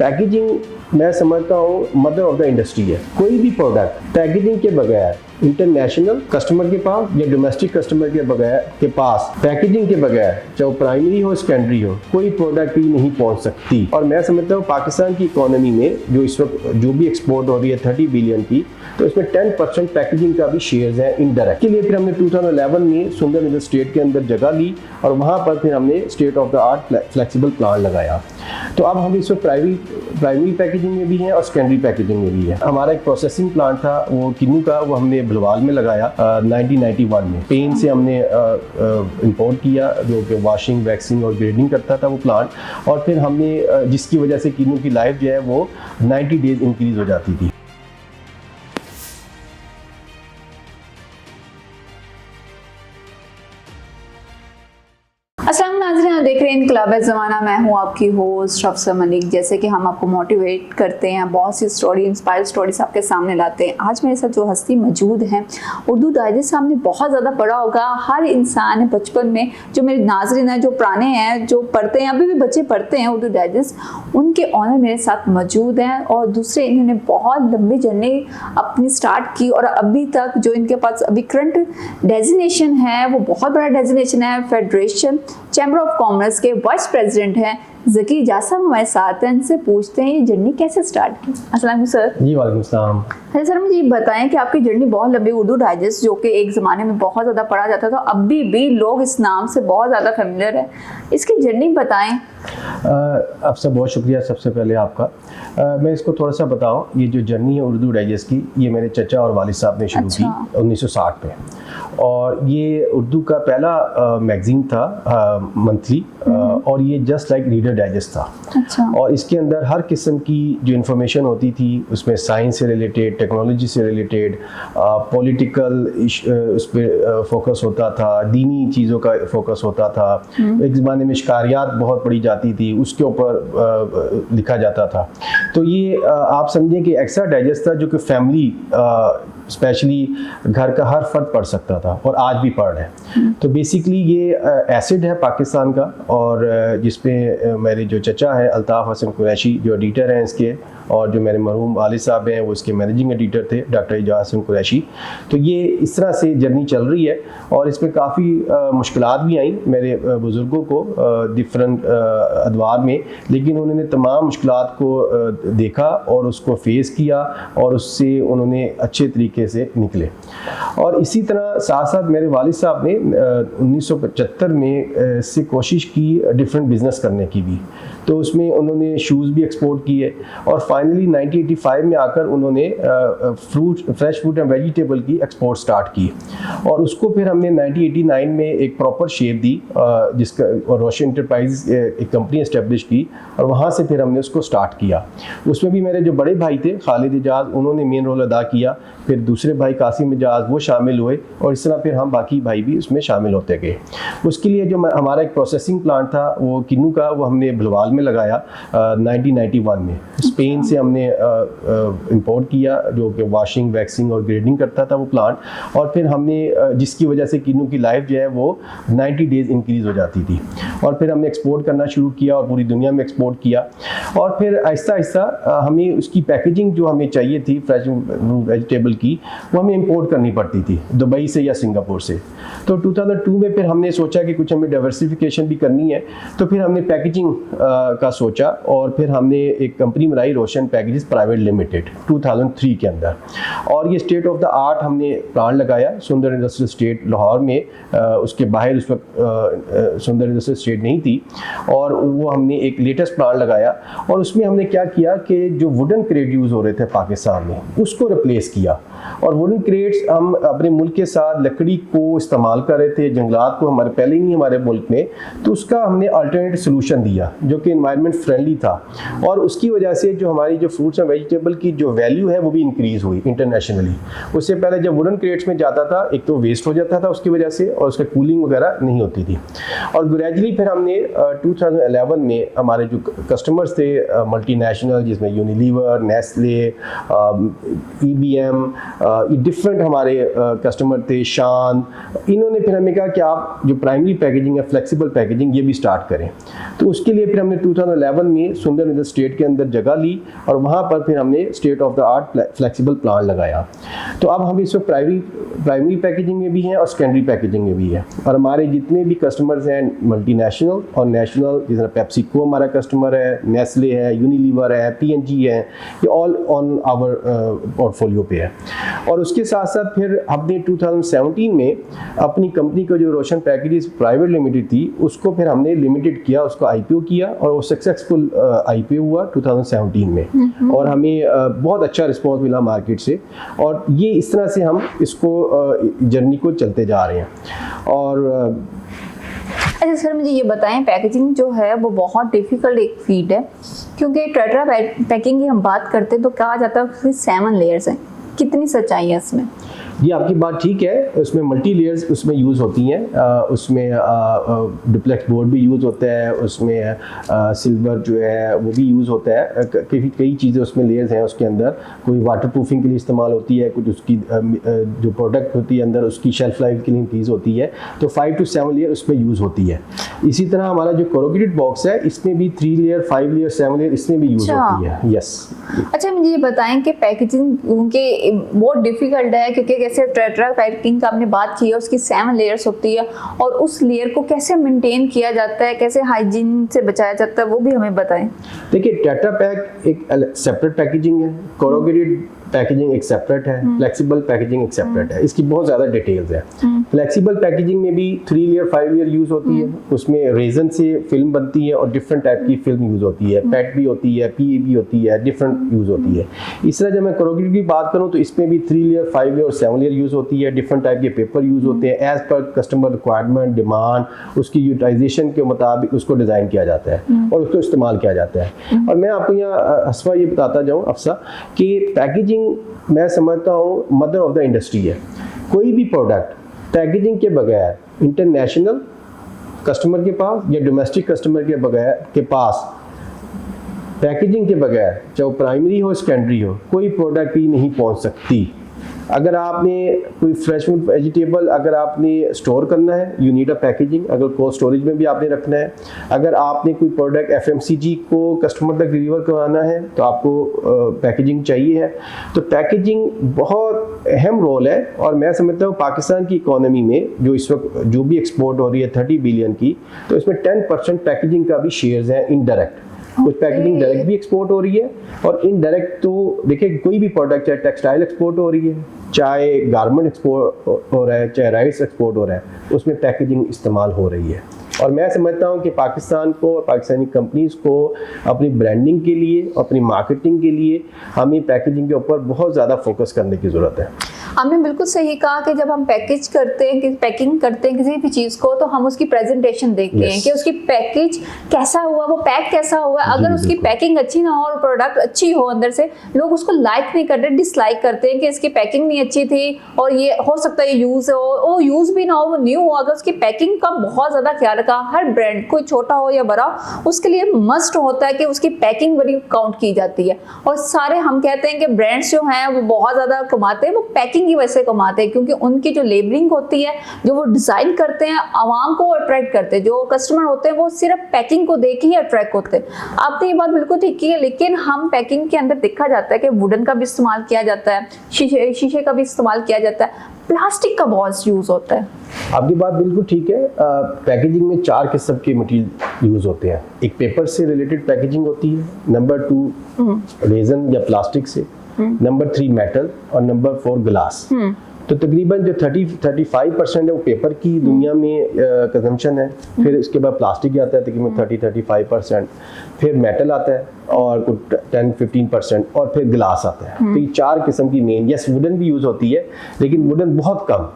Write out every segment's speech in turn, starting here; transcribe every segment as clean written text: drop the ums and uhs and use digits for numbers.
Packaging मैं समझता हूँ मदर ऑफ द इंडस्ट्री है। कोई भी प्रोडक्ट पैकेजिंग के बगैर इंटरनेशनल कस्टमर के पास या डोमेस्टिक कस्टमर के पास पैकेजिंग के बगैर, चाहे वो प्राइमरी हो सेकेंडरी हो, कोई प्रोडक्ट ही नहीं पहुंच सकती। और मैं समझता हूँ पाकिस्तान की इकोनॉमी में जो इस वक्त जो भी एक्सपोर्ट हो रही है 30 बिलियन की, तो इसमें 10% पैकेजिंग का भी शेयर्स है इनडायरेक्ट। के लिए फिर हमने 2011 में सुंदर नगर स्टेट के अंदर जगह ली और वहाँ पर फिर हमने state of the art flexible plant लगाया। तो अब हम इस वक्त प्राइमरी पैकेजिंग में भी हैं और सेकेंडरी पैकेजिंग में भी है। हमारा एक प्रोसेसिंग प्लांट था वो किन्नू का, वो हमने भलवाल में लगाया 1991 में। स्पेन से हमने इंपोर्ट किया जो कि वॉशिंग, वैक्सिंग और ग्रेडिंग करता था वो प्लांट, और फिर हमने जिसकी वजह से किन्नू की लाइफ जो है वो 90 डेज इंक्रीज हो जाती थी। अस्सलाम नाज़रीन, आप देख रहे हैं इनकलाब ज़माना। मैं हूं आपकी होस्ट अफसर मलिक। जैसे कि हम आपको मोटिवेट करते हैं, बहुत सी स्टोरी, इंस्पायर स्टोरीज आपके सामने लाते हैं। आज मेरे साथ जो हस्ती मौजूद हैं, उर्दू डाइजेस्ट आपने बहुत ज़्यादा पढ़ा होगा। हर इंसान बचपन में, जो मेरे नाज़रीन हैं जो पुराने हैं, जो पढ़ते हैं, अभी भी बच्चे पढ़ते हैं उर्दू डाइजेस्ट, उनके ऑनर मेरे साथ मौजूद हैं। और दूसरे, इन्होंने बहुत लंबी जर्नी अपनी स्टार्ट की और अभी तक जो इनके पास अभी करंट डेजिग्नेशन है वो बहुत बड़ा डेजिग्नेशन है। फेडरेशन चैम्बर ऑफ कॉमर्स के वाइस प्रेसिडेंट हैं ज़की जासम हमारे साथ हैं। इनसे पूछते हैं ये जर्नी कैसे स्टार्ट की। अस्सलाम सर। जी वालेकुम सलाम। सर, मुझे ये बताएं कि आपकी जर्नी बहुत लंबी। उर्दू डाइजेस्ट जो कि एक ज़माने में बहुत ज़्यादा पढ़ा जाता था, अभी भी लोग इस नाम से बहुत ज़्यादा फेमिलियर है, इसकी जर्नी बताएं। आपसे बहुत शुक्रिया सबसे पहले आपका। मैं इसको थोड़ा सा बताऊं, ये जो जर्नी है उर्दू डाइजेस्ट की, ये मेरे चचा और वालिद साहब ने शुरू की 1960 में, और ये उर्दू का पहला मैगज़ीन था मंथली, और ये जस्ट लाइक रीडर डाइजेस्ट था। और इसके अंदर हर किस्म की जो इन्फॉर्मेशन होती थी, उसमें साइंस से रिलेटेड, टेक्नोलॉजी से रिलेटेड, पॉलिटिकल उस पर फोकस होता था, दीनी चीज़ों का फोकस होता था। एक ज़माने में शिकारियात बहुत पढ़ी जाती थी, उसके ऊपर लिखा जाता था। तो ये आप समझें कि एक्स्ट्रा डाइजेस्ट था जो कि फैमिली स्पेशली घर का हर फर्द पढ़ सकता था, और आज भी पढ़ रहे हैं। तो बेसिकली ये एसिड है पाकिस्तान का, और जिसमें मेरे जो चचा है अल्ताफ़ हसन कुरैशी जो एडिटर हैं इसके, और जो मेरे मरहूम वालिद साहब हैं वो इसके मैनेजिंग एडिटर थे डॉक्टर एजाज हसन कुरैशी। तो ये इस तरह से जर्नी चल रही है, और इसमें काफ़ी मुश्किलात भी आई मेरे बुज़ुर्गों को डिफरेंट अदवार में, लेकिन उन्होंने तमाम मुश्किलात को देखा और उसको फेस किया, और उससे उन्होंने अच्छे तरीके से निकले। और इसी तरह साथ साथ मेरे वालिद साहब ने 1975 में से कोशिश की डिफरेंट बिज़नेस करने की भी, तो उसमें उन्होंने शूज़ भी एक्सपोर्ट किए, और फाइनली 1985 में आकर उन्होंने फ्रेश फ्रूट एंड वेजिटेबल की एक्सपोर्ट स्टार्ट की, और उसको फिर हमने 1989 में एक प्रॉपर शेप दी, जिसका और रोशन इंटरप्राइज एक कंपनी इस्टेब्लिश की, और वहाँ से फिर हमने उसको स्टार्ट किया। उसमें भी मेरे जो बड़े भाई थे खालिद इजाज़, उन्होंने मेन रोल अदा किया, फिर दूसरे भाई कासिम इजाज़ वो शामिल हुए, और इस तरह फिर हम बाकी भाई भी उसमें शामिल होते गए। उसके लिए जो हमारा एक प्रोसेसिंग प्लांट था वो किन्नू का, वो हमने भलवाल में लगाया 1991 में। स्पेन से हमने इंपोर्ट किया जो कि वॉशिंग, वैक्सिंग और ग्रेडिंग करता था वो प्लांट, और फिर हमने जिसकी वजह से किन्नू की लाइफ जो है वो 90 डेज इंक्रीज़ हो जाती थी, और फिर हमने एक्सपोर्ट करना शुरू किया और पूरी दुनिया में एक्सपोर्ट किया। और फिर आहिस्ता आहिस्ता हमें उसकी पैकेजिंग जो हमें चाहिए थी फ्रेश वेजिटेबल की, वो हमें इंपोर्ट करनी पड़ती थी दुबई से या सिंगापुर से। तो 2002 में फिर हमने सोचा कि कुछ हमें डाइवर्सिफिकेशन भी करनी है, तो फिर हमने पैकेजिंग का सोचा, और फिर हमने एक कंपनी बनाई रोशन पैकेजेस प्राइवेट लिमिटेड 2003 के अंदर, और ये स्टेट ऑफ द आर्ट हमने प्लांट लगाया सुंदर इंडस्ट्रियल स्टेट लाहौर में। उसके बाहर उस वक्त सुंदर इंडस्ट्रियल स्टेट नहीं थी, और वो हमने एक लेटेस्ट प्लांट लगाया, और उसमें हमने क्या किया कि जो वुडन क्रेट यूज़ हो रहे थे पाकिस्तान में उसको रिप्लेस किया, और वुडन क्रेट्स हम अपने मुल्क के साथ लकड़ी को इस्तेमाल कर रहे थे, जंगलात को हमारे पहले ही नहीं हमारे मुल्क में, तो उसका हमने अल्टरनेटिव सोल्यूशन दिया जो कि एनवायरनमेंट फ्रेंडली था, और उसकी वजह से जो हमारी जो फ्रूट्स एंड वेजिटेबल की जो वैल्यू है वो भी इंक्रीज़ हुई इंटरनेशनली। उससे पहले जब वुडन क्रेट्स में जाता था, एक तो वेस्ट हो जाता था उसकी वजह से, और उसका कूलिंग वगैरह नहीं होती थी। और ग्रेजुअली फिर हमने 2011 में हमारे जो कस्टमर्स थे मल्टीनेशनल, जिसमें यूनिलीवर, नेस्ले, EBM, ये डिफरेंट हमारे कस्टमर थे, शान। इन्होंने फिर हमें कहा कि आप जो प्राइमरी पैकेजिंग है, फ्लेक्सिबल पैकेजिंग, ये भी स्टार्ट करें। तो उसके लिए फिर हमने 2011 में सुंदरनगर स्टेट के अंदर जगह ली और वहाँ पर फिर हमने state of the art flexible plant लगाया। तो अब हम इसमें प्राइमरी पैकेजिंग में भी हैं और सेकेंडरी पैकेजिंग में भी है। और हमारे जितने भी कस्टमर्स हैं मल्टीनेशनल और नेशनल, जिस तरह पेप्सिको हमारा कस्टमर है, नेस्ले है, यूनिलीवर है, पीएनजी है, ये ऑल ऑन आवर पोर्टफोलियो पे है। और उसके साथ साथ फिर हमने 2017 में अपनी कंपनी को जो रोशन पैकेजेस प्राइवेट लिमिटेड थी उसको फिर हमने लिमिटेड किया, उसको आईपीओ किया और वो सक्सेसफुल आईपीओ हुआ 2017 में। और हमें बहुत अच्छा रिस्पॉन्स मिला मार्केट से और ये इस तरह से हम इसको जर्नी को चलते जा रहे हैं। और अच्छा सर, मुझे ये बताएं, पैकेजिंग जो है वो बहुत डिफिकल्ट एक फील्ड है, क्योंकि टेट्रा पैकिंग की हम बात करते हैं तो कहा जाता है उसमें 7 लेयर्स हैं। कितनी सच्चाई है इसमें? ये आपकी बात ठीक है, उसमें मल्टी लेयर्स उसमें यूज़ होती हैं। उसमें डुप्लेक्स बोर्ड भी यूज़ होता है, उसमें सिल्वर जो है वो भी यूज़ होता है। कई चीज़ें उसमें लेयर्स हैं उसके अंदर। कोई वाटर प्रूफिंग के लिए इस्तेमाल होती है, कुछ उसकी जो प्रोडक्ट होती है अंदर उसकी शेल्फ लाइफ के लिए इंक्रीज़ होती है। तो 5 to 7 लेयर उसमें यूज़ होती है। इसी तरह हमारा जो कोरोगेटेड बॉक्स है इसमें भी 3 लेयर, 5 लेयर, 7 लेयर इसमें भी यूज़ होती है। यस। अच्छा, मुझे ये बताएं कि पैकेजिंग के बहुत डिफिकल्ट है, क्योंकि जैसे टेट्रा पैकिंग का हमने बात की है, उसकी 7 लेयर्स होती है और उस लेयर को कैसे मेंटेन किया जाता है, कैसे हाइजीन से बचाया जाता है, वो भी हमें बताएं। देखिए, टेट्रा पैक एक सेपरेट पैकेजिंग है, कोरोगेटेड पैकेजिंग एक सेपरेट है, फ्लेक्सिबल पैकेजिंग एक सेपरेट है। इसकी बहुत ज़्यादा डिटेल्स है। फ्लेक्सिबल पैकेजिंग में भी 3 लेयर, 5 लेयर यूज़ होती है। उसमें रेजन से फिल्म बनती है और डिफरेंट टाइप की फिल्म यूज़ होती है। पेट भी होती है, पीए भी होती है, डिफरेंट यूज़ होती है। इस तरह जब मैं कोरोगेटेड की बात करूँ तो इसमें भी 3 लेयर, 5 लेयर और 7 लेयर यूज़ होती है। डिफरेंट टाइप के पेपर यूज़ होते हैं, as per customer requirement, demand, उसकी यूटिलाइजेशन के मुताबिक उसको डिज़ाइन किया जाता है और उसको इस्तेमाल किया जाता है। और मैं आपको यहाँ हसवा ये बताता जाऊँ अफसा कि पैकेजिंग मैं समझता हूँ मदर ऑफ द इंडस्ट्री है। कोई भी प्रोडक्ट पैकेजिंग के बगैर इंटरनेशनल कस्टमर के पास या डोमेस्टिक कस्टमर के बगैर के पास पैकेजिंग के बगैर, चाहे वो प्राइमरी हो सेकेंडरी हो, कोई प्रोडक्ट ही नहीं पहुंच सकती। अगर आपने कोई फ्रेश फूड वेजिटेबल अगर आपने स्टोर करना है, यू नीड अ पैकेजिंग। अगर कोल्ड स्टोरेज में भी आपने रखना है, अगर आपने कोई प्रोडक्ट एफएमसीजी को कस्टमर तक डिलीवर करवाना है तो आपको पैकेजिंग चाहिए है। तो पैकेजिंग बहुत अहम रोल है और मैं समझता हूँ पाकिस्तान की इकोनॉमी में जो इस वक्त जो भी एक्सपोर्ट हो रही है 30 बिलियन की, तो इसमें 10% पैकेजिंग का भी शेयर्स हैं इनडायरेक्ट। कुछ पैकेजिंग डायरेक्ट भी एक्सपोर्ट हो रही है और इनडायरेक्ट तो देखिए कोई भी प्रोडक्ट, चाहे टेक्सटाइल एक्सपोर्ट हो रही है, चाहे गारमेंट एक्सपोर्ट हो रहा है, चाहे राइस एक्सपोर्ट हो रहा है, उसमें पैकेजिंग इस्तेमाल हो रही है। और मैं समझता हूँ कि पाकिस्तान को और पाकिस्तानी कंपनीज को अपनी ब्रांडिंग के लिए, अपनी मार्केटिंग के लिए हमें पैकेजिंग के ऊपर बहुत ज़्यादा फोकस करने की ज़रूरत है। हमने बिल्कुल सही कहा कि जब हम पैकेज करते हैं, पैकिंग करते हैं किसी भी चीज़ को, तो हम उसकी प्रेजेंटेशन देखते हैं कि उसकी पैकेज कैसा हुआ, वो पैक कैसा हुआ। अगर उसकी पैकिंग अच्छी ना हो और प्रोडक्ट अच्छी हो अंदर से, लोग उसको लाइक नहीं करते, डिसलाइक करते हैं कि इसकी पैकिंग नहीं अच्छी थी और ये हो सकता है यूज़ हो, वो यूज़ भी ना हो, वो न्यू हो। अगर उसकी पैकिंग का बहुत ज़्यादा ख्याल रखा, हर ब्रांड कोई छोटा हो या बड़ा, उसके लिए मस्ट होता है कि उसकी पैकिंग बड़ी काउंट की जाती है। और सारे हम कहते हैं कि ब्रांड्स जो हैं वो बहुत ज़्यादा कमाते हैं, वो पैकिंग की वजह से कमाते हैं, क्योंकि उनकी जो लेबलिंग होती है, जो वो डिजाइन करते हैं, आवाम को अट्रैक्ट करते हैं। जो कस्टमर होते हैं वो सिर्फ पैकिंग को देख ही अट्रैक्ट होते हैं। आपने ये बात बिल्कुल ठीक की है, लेकिन हम पैकिंग के अंदर देखा जाता है कि वुडन का भी इस्तेमाल किया जाता है, शीशे का भी इस्तेमाल किया जाता है, प्लास्टिक का बहुत यूज होता है। आपकी बात बिल्कुल ठीक है। पैकेजिंग में 4 किस्म के मटेरियल यूज होते हैं। एक पेपर से रिलेटेड पैकेजिंग होती है, नंबर 2 रेजन या प्लास्टिक से, नंबर 3 मेटल और नंबर 4 ग्लास। तो तकरीबन जो 30-35% है वो पेपर की दुनिया में कंजम्पशन है। फिर इसके बाद प्लास्टिक आता है तकरीबन 30-35%, फिर मेटल आता है और 10-15% और फिर ग्लास आता है। तो ये 4 किस्म की मेन, यस वुडन भी यूज होती है लेकिन वुडन बहुत कम,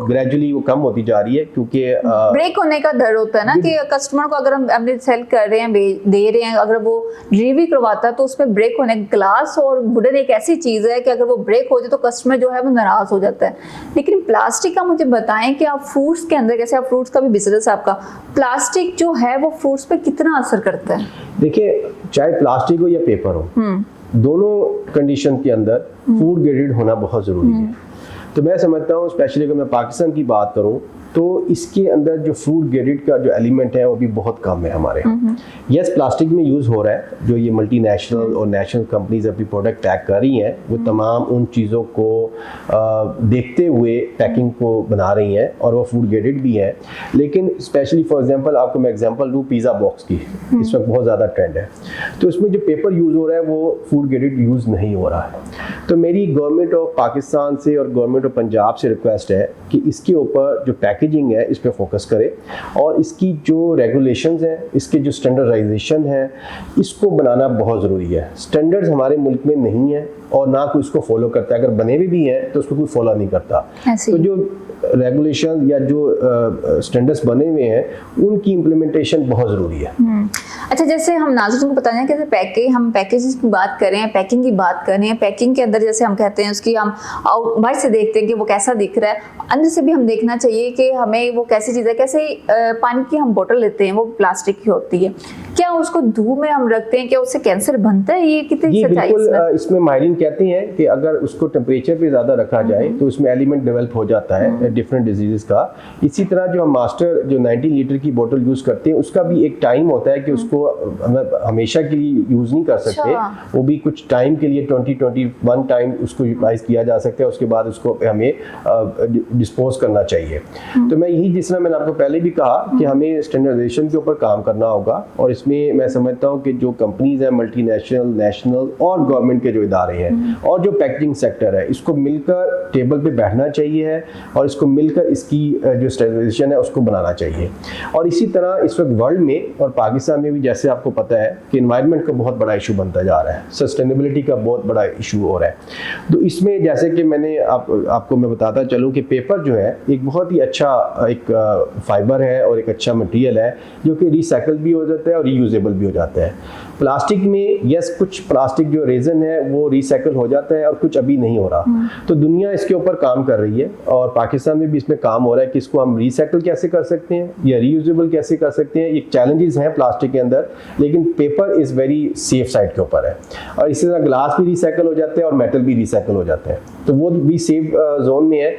ग्रेजुअली वो कम होती जा रही है क्योंकि ब्रेक होने का डर होता है ना कि कस्टमर को अगर हम सेल कर रहे हैं, दे रहे हैं, अगर वो डिलीवरी करवाता है तो उसमें ब्रेक होने। ग्लास और वुडन एक ऐसी चीज है कि अगर वो ब्रेक हो जाए तो कस्टमर जो है वो नाराज हो जाता है। लेकिन प्लास्टिक का मुझे बताएं कि आप फ्रूट्स के अंदर, जैसे आप फ्रूट्स का भी बिजनेस आपका, प्लास्टिक जो है वो फ्रूट्स पे कितना असर करता है? देखिए, चाहे प्लास्टिक हो या पेपर हो, दोनों कंडीशन के अंदर फूड ग्रेडेड होना बहुत ज़रूरी है। तो मैं समझता हूँ, स्पेशली अगर मैं पाकिस्तान की बात करूँ, तो इसके अंदर जो फूड ग्रेडेड का जो एलिमेंट है वो भी बहुत कम है हमारे यहाँ। यस, प्लास्टिक में यूज़ हो रहा है, जो ये मल्टीनेशनल और नेशनल कंपनीज अपनी प्रोडक्ट पैक कर रही हैं, वो तमाम उन चीज़ों को देखते हुए पैकिंग को बना रही हैं और वो फूड ग्रेडेड भी है। लेकिन स्पेशली फॉर एग्जांपल, आपको मैं एग्जांपल दूँ पिज़्ज़ा बॉक्स की, इस वक्त बहुत ज़्यादा ट्रेंड है, तो इसमें जो पेपर यूज़ हो रहा है वो फूड ग्रेडेड यूज़ नहीं हो रहा है। तो मेरी गवर्नमेंट ऑफ पाकिस्तान से और गवर्नमेंट ऑफ पंजाब से रिक्वेस्ट है कि इसके ऊपर जो पैकेजिंग है इस पे फोकस करें, और इसकी जो रेगुलेशंस हैं, इसके जो स्टैंडर्डाइजेशन है, इसको बनाना बहुत ज़रूरी है। स्टैंडर्ड्स हमारे मुल्क में नहीं है और ना कोई इसको फॉलो करता है, अगर बने भी हैं तो उसको कोई फॉलो नहीं करता। तो जो रेगुलेशन या जो स्टैंडर्ड्स बने हुए हैं उनकी इम्प्लीमेंटेशन बहुत ज़रूरी है। अच्छा, जैसे हम नाज़रीन को बताना है कि हम पैकेजेस की बात करें, पैकिंग की बात करें, पैकिंग के अंदर जैसे हम कहते हैं उसकी हम बाहर से देखते हैं कि वो कैसा दिख रहा है, अंदर से भी हम देखना चाहिए कि हमें वो कैसी चीज़ है। कैसे पानी की हम बोतल लेते हैं वो प्लास्टिक की होती है, क्या उसको धूप में हम रखते हैं, क्या उससे कैंसर बनता है? ये कितनी सच्चाई है इसमें माहिरीन कहते हैं कि अगर उसको टेम्परेचर पे ज़्यादा रखा जाए तो उसमें एलिमेंट डेवलप हो जाता है डिफरेंट डिजीज़ का। इसी तरह जो हम मास्टर जो 90 लीटर की बोतल यूज़ करते हैं, उसका भी एक टाइम होता है कि उसको हमेशा के लिए यूज़ नहीं कर सकते, वो भी कुछ टाइम के लिए 20-21 टाइम उसको यूटिलाइज किया जा सकता है, उसके बाद उसको हमें डिस्पोज करना चाहिए। तो मैं यही, जिस तरह मैंने आपको पहले भी कहा कि हमें स्टैंडर्डाइजेशन के ऊपर काम करना होगा, और इसमें मैं समझता हूँ कि जो कंपनीज हैं, मल्टीनेशनल, नेशनल और गवर्नमेंट के जो इदारे हैं और जो पैकेजिंग सेक्टर है, इसको मिलकर टेबल पे बैठना चाहिए और इसको मिलकर इसकी जो स्टैंडर्डाइजेशन है उसको बनाना चाहिए। और इसी तरह इस वक्त वर्ल्ड में और पाकिस्तान में भी, जैसे आपको पता है कि एनवायरनमेंट का बहुत बड़ा इशू बनता जा रहा है, सस्टेनेबिलिटी का बहुत बड़ा इशू हो रहा है। तो इसमें जैसे कि मैंने आपको मैं बताता चलूँ कि पेपर जो है एक बहुत ही अच्छा एक फाइबर है और एक अच्छा मटेरियल है जो कि रिसाइकल भी हो जाता है और रीयूजेबल भी हो जाता है। प्लास्टिक में यस, कुछ प्लास्टिक जो रेजन है वो रिसाइकल हो जाता है और कुछ अभी नहीं हो रहा। तो दुनिया इसके ऊपर काम कर रही है और पाकिस्तान में भी इसमें काम हो रहा है कि इसको हम रिसाइकल कैसे कर सकते हैं या रीयूजेबल कैसे कर सकते हैं। ये चैलेंजेस हैं प्लास्टिक के अंदर, लेकिन paper is very safe side के ऊपर है। और इसी तरह ग्लास भी रिसाइकल हो जाते हैं और मेटल भी रिसाइकल हो जाते हैं, तो वो भी सेफ जोन में है।